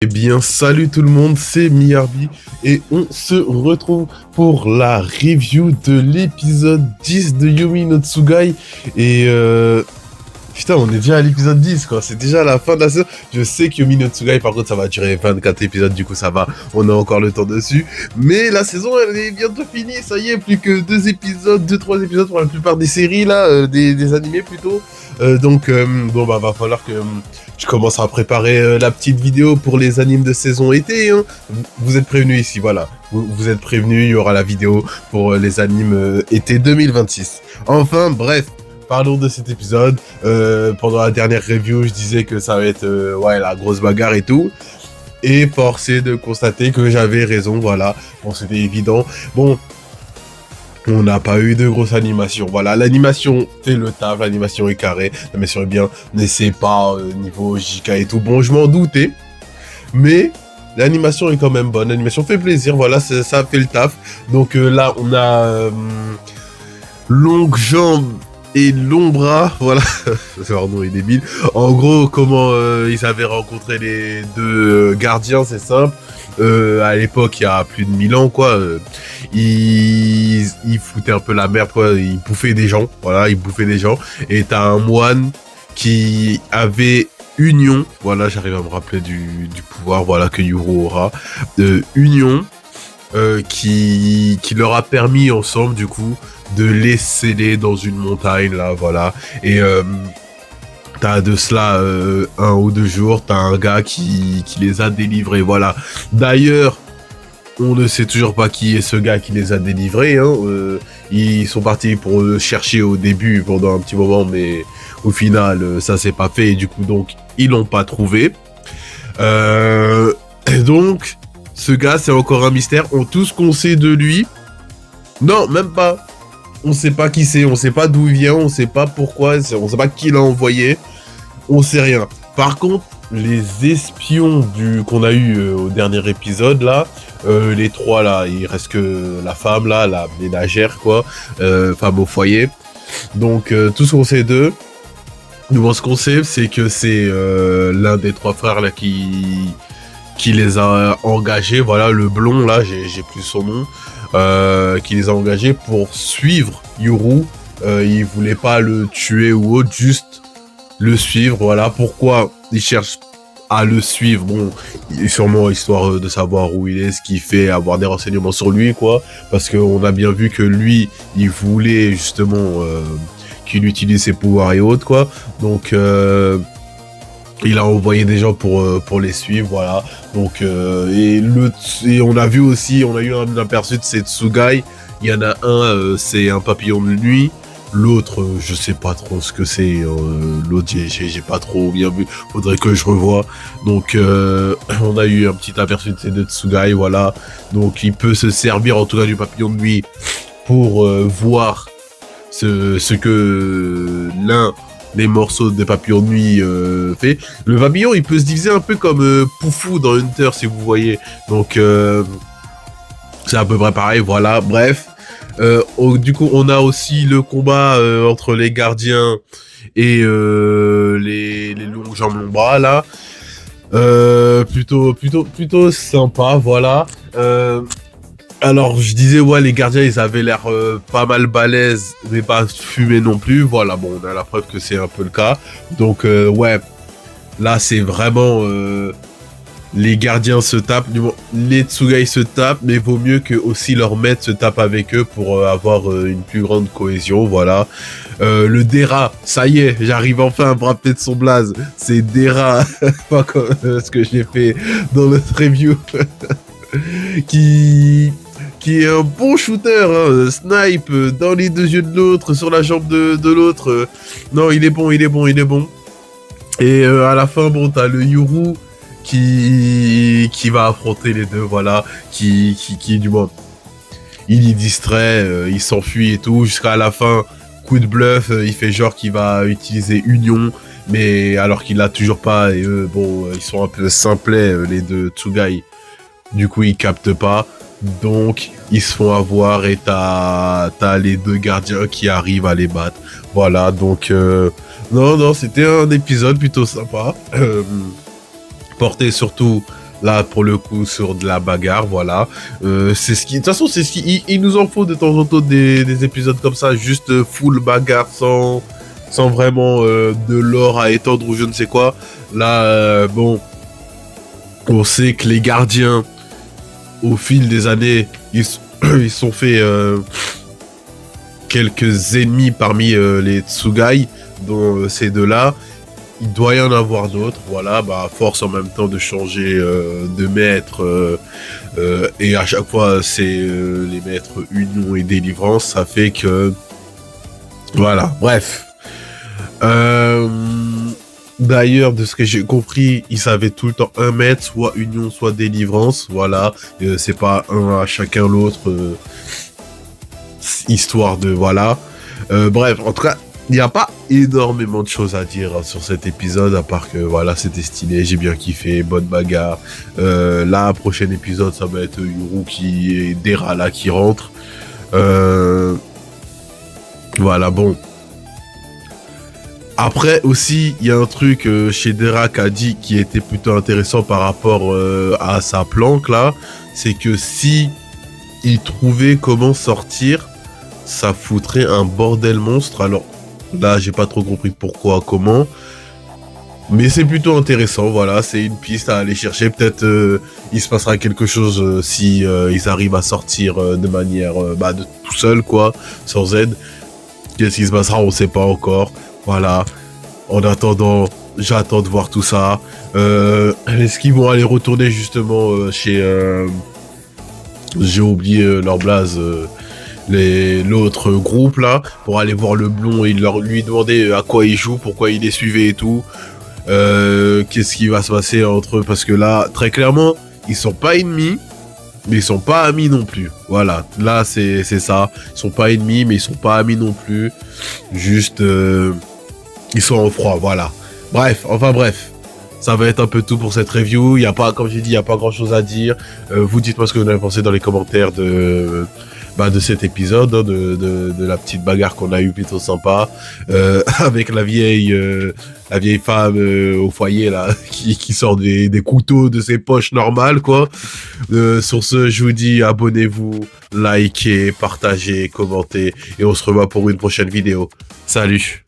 Eh bien, salut tout le monde, c'est Miarbi et on se retrouve pour la review de l'épisode 10 de Yumi no Tsugai. Et putain, on est déjà à l'épisode 10 quoi, c'est déjà la fin de la saison. Je sais que Yumi no Tsugai, par contre, ça va durer 24 épisodes, du coup ça va, on a encore le temps dessus. Mais la saison, elle est bientôt finie, ça y est, plus que 2, 3 épisodes pour la plupart des séries là, des animés plutôt. Bon bah va falloir que je commence à préparer la petite vidéo pour les animes de saison été. Hein. Vous êtes prévenus ici, voilà. Vous êtes prévenus, il y aura la vidéo pour les animes été 2026. Enfin, bref. Parlons de cet épisode. Pendant la dernière review, je disais que ça va être ouais, la grosse bagarre et tout. Et forcé de constater que j'avais raison, voilà. Bon, c'était évident. Bon, on n'a pas eu de grosse animation. Voilà, l'animation fait le taf, l'animation est carrée, l'animation est bien, mais c'est pas niveau JK et tout. Bon, je m'en doutais, mais l'animation est quand même bonne, l'animation fait plaisir, voilà, ça fait le taf. Donc là, on a longues jambes et longs bras, voilà, pardon, il est débile. En gros, comment ils avaient rencontré les deux gardiens, c'est simple. À l'époque, il y a plus de 1000 ans, quoi, ils foutaient un peu la merde, quoi, ils bouffaient des gens, voilà, ils bouffaient des gens, et t'as un moine qui avait Union, voilà, j'arrive à me rappeler du pouvoir, voilà, que Yuru aura, Union, qui leur a permis ensemble, du coup, de les sceller dans une montagne, là, voilà, et t'as de cela 1 ou 2 jours, t'as un gars qui les a délivrés, voilà. D'ailleurs, on ne sait toujours pas qui est ce gars qui les a délivrés. Hein. Ils sont partis pour chercher au début pendant un petit moment, mais au final, ça s'est pas fait. Et du coup, donc, ils l'ont pas trouvé. Et donc, ce gars, c'est encore un mystère. Tout ce qu'on sait de lui... Non, même pas. On sait pas qui c'est, on sait pas d'où il vient, on sait pas pourquoi, on sait pas qui l'a envoyé, on sait rien. Par contre, les espions qu'on a eu au dernier épisode là, les trois là, il reste que la femme là, la ménagère quoi, femme au foyer. Donc tout ce qu'on sait d'eux, nous ce qu'on sait c'est que c'est l'un des trois frères là qui les a engagés, voilà le blond là, j'ai plus son nom. Qui les a engagés pour suivre Yuru. Il voulait pas le tuer ou autre, juste le suivre. Voilà pourquoi il cherche à le suivre. Bon, sûrement histoire de savoir où il est, ce qu'il fait, avoir des renseignements sur lui, quoi. Parce qu'on a bien vu que lui, il voulait justement qu'il utilise ses pouvoirs et autres, quoi. Donc, il a envoyé des gens pour les suivre, voilà. Donc et on a vu aussi, on a eu un aperçu de ces Tsugai. Il y en a un, c'est un papillon de nuit. L'autre, je sais pas trop ce que c'est. L'autre, j'ai pas trop bien vu. Faudrait que je revoie. Donc on a eu un petit aperçu de ces deux Tsugai, voilà. Donc il peut se servir en tout cas du papillon de nuit pour voir ce que l'un des morceaux de papillon de nuit fait. Le papillon, il peut se diviser un peu comme Poufou dans Hunter, si vous voyez. Donc, c'est à peu près pareil, voilà, bref. Du coup, on a aussi le combat entre les gardiens et les longs jambes longs bras, là. Plutôt sympa, voilà. Alors, je disais, ouais, les gardiens, ils avaient l'air pas mal balèzes, mais pas fumés non plus. Voilà, bon, on a la preuve que c'est un peu le cas. Donc, ouais, là, c'est vraiment... les gardiens se tapent, les Tsugai se tapent, mais vaut mieux que aussi leur maître se tape avec eux pour avoir une plus grande cohésion, voilà. Le Dera, ça y est, j'arrive enfin à me rappeler de son blaze. C'est Dera, pas comme ce que j'ai fait dans notre review. qui est un bon shooter, hein, snipe dans les deux yeux de l'autre, sur la jambe de l'autre. Non, il est bon. Et à la fin, bon, t'as le Yuru qui va affronter les deux, voilà, qui du moins, il y distrait, il s'enfuit et tout, jusqu'à la fin, coup de bluff, il fait genre qu'il va utiliser Union, mais alors qu'il l'a toujours pas, et eux, bon, ils sont un peu simplets, les deux Tsugai. Du coup, ils captent pas. Donc, ils se font avoir et t'as les deux gardiens qui arrivent à les battre. Voilà, donc... non, c'était un épisode plutôt sympa. Porté surtout Là, pour le coup, sur de la bagarre, voilà. C'est ce qui, de toute façon, c'est ce qui, il nous en faut de temps en temps des épisodes comme ça, juste full bagarre sans vraiment de lore à étendre ou je ne sais quoi. Là, bon, on sait que les gardiens, au fil des années, ils sont fait quelques ennemis parmi les Tsugai, dont ces deux-là. Il doit y en avoir d'autres, voilà, bah, à force en même temps de changer de maître, et à chaque fois c'est les maîtres Union et Délivrance, ça fait que... Voilà, bref. D'ailleurs, de ce que j'ai compris, ils avaient tout le temps un maître, soit Union, soit Délivrance, voilà, c'est pas un à chacun l'autre, histoire de... Voilà. Bref, en tout cas, il n'y a pas énormément de choses à dire sur cet épisode, à part que voilà, c'était stylé, j'ai bien kiffé, bonne bagarre. Là, prochain épisode, ça va être Yuru et Dera là qui rentrent. Voilà, bon. Après aussi, il y a un truc chez Dera qui a dit qui était plutôt intéressant par rapport à sa planque là, c'est que si il trouvait comment sortir, ça foutrait un bordel monstre. Alors là, j'ai pas trop compris pourquoi, comment. Mais c'est plutôt intéressant, voilà, c'est une piste à aller chercher. Peut-être il se passera quelque chose si ils arrivent à sortir de manière de tout seul, quoi, sans aide. Qu'est-ce qui se passera, on sait pas encore. Voilà. En attendant, j'attends de voir tout ça. Est-ce qu'ils vont aller retourner justement chez... j'ai oublié leur blaze... l'autre groupe là, pour aller voir le blond et lui demander à quoi il joue, pourquoi il les suivait et tout. Qu'est-ce qui va se passer entre eux, parce que là, très clairement, ils sont pas ennemis, mais ils sont pas amis non plus. Voilà, là c'est ça. Ils sont pas ennemis, mais ils sont pas amis non plus. Juste, ils sont en froid, voilà. Bref, enfin bref. Ça va être un peu tout pour cette review. Il y a pas, comme j'ai dit, il y a pas grand chose à dire. Vous dites-moi ce que vous en avez pensé dans les commentaires de cet épisode, hein, de la petite bagarre qu'on a eu plutôt sympa, avec la vieille femme au foyer là, qui sort des couteaux de ses poches normales, quoi. Sur ce, je vous dis abonnez-vous, likez, partagez, commentez, et on se revoit pour une prochaine vidéo. Salut!